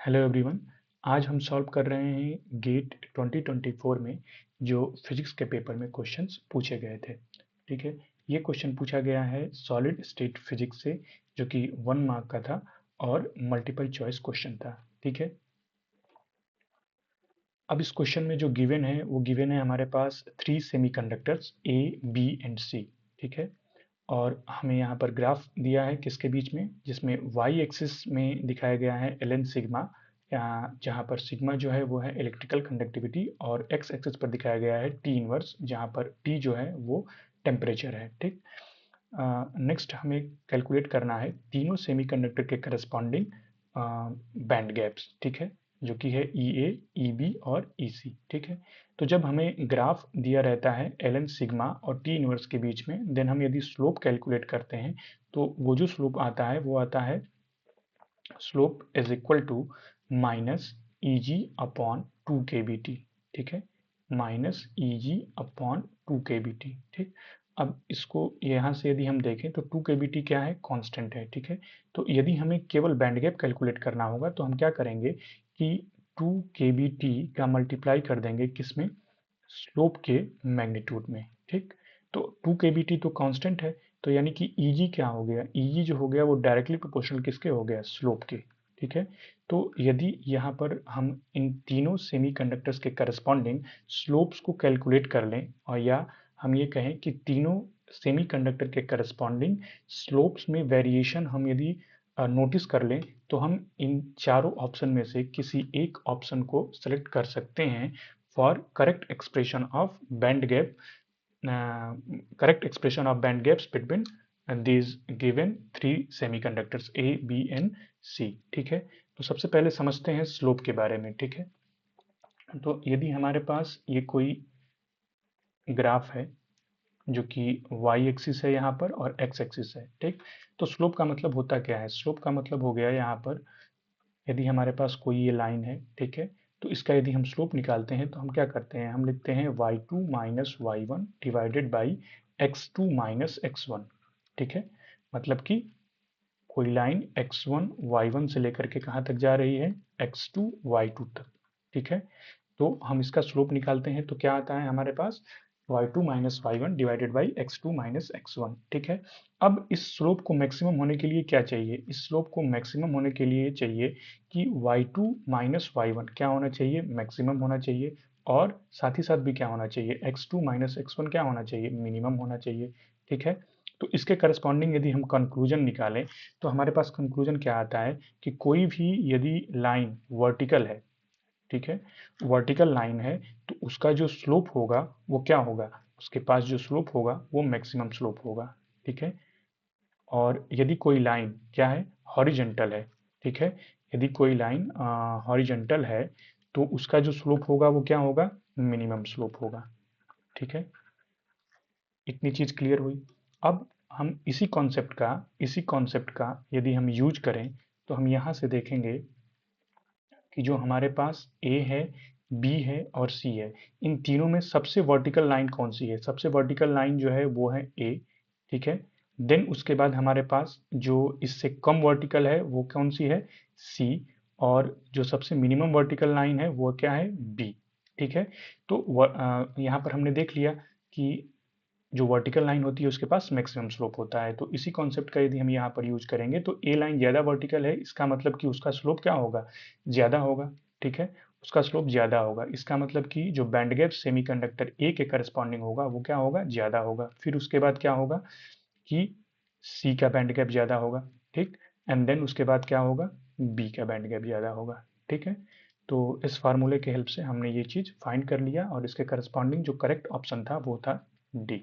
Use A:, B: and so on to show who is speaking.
A: Hello everyone. आज हम solve कर रहे हैं गेट 2024 में जो फिजिक्स के पेपर में क्वेश्चंस पूछे गए थे। ठीक है, ये क्वेश्चन पूछा गया है सॉलिड स्टेट फिजिक्स से, जो कि 1 मार्क का था और मल्टीपल चॉइस क्वेश्चन था। ठीक है, अब इस क्वेश्चन में जो गिवन है वो गिवन है हमारे पास 3 सेमीकंडक्टर्स ए, बी एंड सी। ठीक है, और हमें यहाँ पर ग्राफ दिया है किसके बीच में, जिसमें वाई एक्सिस में दिखाया गया है एल एन सिग्मा, जहाँ पर सिग्मा जो है वो है इलेक्ट्रिकल कंडक्टिविटी, और एक्स एक्सिस पर दिखाया गया है टी इनवर्स, जहाँ पर टी जो है वो टेम्परेचर है। ठीक, नेक्स्ट हमें कैलकुलेट करना है तीनों सेमीकंडक्टर के करस्पॉन्डिंग बैंड गैप्स। ठीक है, जो कि है ई ए, ई बी और ई सी। ठीक है, तो जब हमें ग्राफ दिया रहता है एल एन सिग्मा और टी इनवर्स के बीच में, देन हम यदि स्लोप कैलकुलेट करते हैं तो वो जो स्लोप आता है वो आता है slope is equal to minus E g upon 2 kBt। ठीक है, minus E g upon 2 kBt। ठीक, अब इसको यहाँ से यदि हम देखें तो 2 kBt क्या है, कांस्टेंट है। ठीक है, तो यदि हमें केवल बैंड गैप कैलकुलेट करना होगा तो हम क्या करेंगे कि 2 kBt का मल्टीप्लाई कर देंगे किसमें, स्लोप के मैग्नीट्यूड में। ठीक, तो 2 kBt तो कांस्टेंट है, तो यानी कि Eg क्या हो गया, Eg जो हो गया वो डायरेक्टली प्रोपोर्शनल किसके हो गया, स्लोप के। ठीक है, तो यदि यहाँ पर हम इन तीनों सेमीकंडक्टर्स के करस्पॉन्डिंग स्लोप्स को कैलकुलेट कर लें, और या हम ये कहें कि तीनों सेमीकंडक्टर के करस्पॉन्डिंग स्लोप्स में वेरिएशन हम यदि नोटिस कर लें, तो हम इन चारों ऑप्शन में से किसी एक ऑप्शन को सेलेक्ट कर सकते हैं for correct expression of band gap, correct expression of band gaps between these given three semiconductors A, B and C। ठीक है, तो सबसे पहले समझते हैं स्लोप के बारे में। ठीक है, तो यदि हमारे पास ये कोई ग्राफ है जो कि y एक्सिस है यहाँ पर और x एक्सिस है। ठीक, तो स्लोप का मतलब होता क्या है, स्लोप का मतलब हो गया यहाँ पर यदि हमारे पास कोई ये लाइन है, ठीक है, तो इसका यदि हम स्लोप निकालते हैं तो हम क्या करते हैं, हम लिखते हैं y2 minus y one divided by x2 minus x1। ठीक है, मतलब कि कोई लाइन x1 y1 से लेकर के कहाँ तक जा रही है, x2 y2 तक। ठीक है, तो हम इसका स्लोप निकालते हैं तो क्या आता है हमारे पास, y2 minus y one divided by x2 minus x1। ठीक है, अब इस स्लोप को मैक्सिमम होने के लिए क्या चाहिए, इस स्लोप को मैक्सिमम होने के लिए चाहिए कि y2 माइनस वाई वन क्या होना चाहिए, मैक्सिमम होना चाहिए, और साथ ही साथ भी क्या होना चाहिए, x2 माइनस x1 क्या होना चाहिए, मिनिमम होना चाहिए। ठीक है, तो इसके करस्पॉन्डिंग यदि हम कंक्लूजन निकालें तो हमारे पास कंक्लूजन क्या आता है कि कोई भी यदि लाइन वर्टिकल है, ठीक है, वर्टिकल लाइन है, तो उसका जो स्लोप होगा वो क्या होगा, उसके पास जो स्लोप होगा वो मैक्सिमम स्लोप होगा। ठीक है, और यदि कोई लाइन क्या है, हॉरिजेंटल है, ठीक है, यदि कोई लाइन हॉरिजेंटल है तो उसका जो स्लोप होगा वो क्या होगा, मिनिमम स्लोप होगा। ठीक है, इतनी चीज क्लियर हुई। अब हम इसी कॉन्सेप्ट का यदि हम यूज करें तो हम यहाँ से देखेंगे कि जो हमारे पास ए है, बी है और सी है, इन तीनों में सबसे वर्टिकल लाइन कौन सी है, सबसे वर्टिकल लाइन जो है वो है ए। ठीक है, देन उसके बाद हमारे पास जो इससे कम वर्टिकल है वो कौन सी है, सी, और जो सबसे मिनिमम वर्टिकल लाइन है वो क्या है, बी। ठीक है, तो यहाँ पर हमने देख लिया कि जो वर्टिकल लाइन होती है उसके पास मैक्सिमम स्लोप होता है, तो इसी कॉन्सेप्ट का यदि हम यहाँ पर यूज करेंगे तो ए लाइन ज़्यादा वर्टिकल है, इसका मतलब कि उसका स्लोप क्या होगा, ज़्यादा होगा। ठीक है, उसका स्लोप ज़्यादा होगा, इसका मतलब कि जो बैंड गैप सेमीकंडक्टर ए के करस्पॉन्डिंग होगा वो क्या होगा, ज़्यादा होगा। फिर उसके बाद क्या होगा कि सी का बैंड गैप ज़्यादा होगा। ठीक, एंड देन उसके बाद क्या होगा, बी का बैंड गैप ज़्यादा होगा। ठीक है, तो इस फार्मूले के हेल्प से हमने ये चीज़ फाइंड कर लिया और इसके करस्पॉन्डिंग जो करेक्ट ऑप्शन था वो था डी।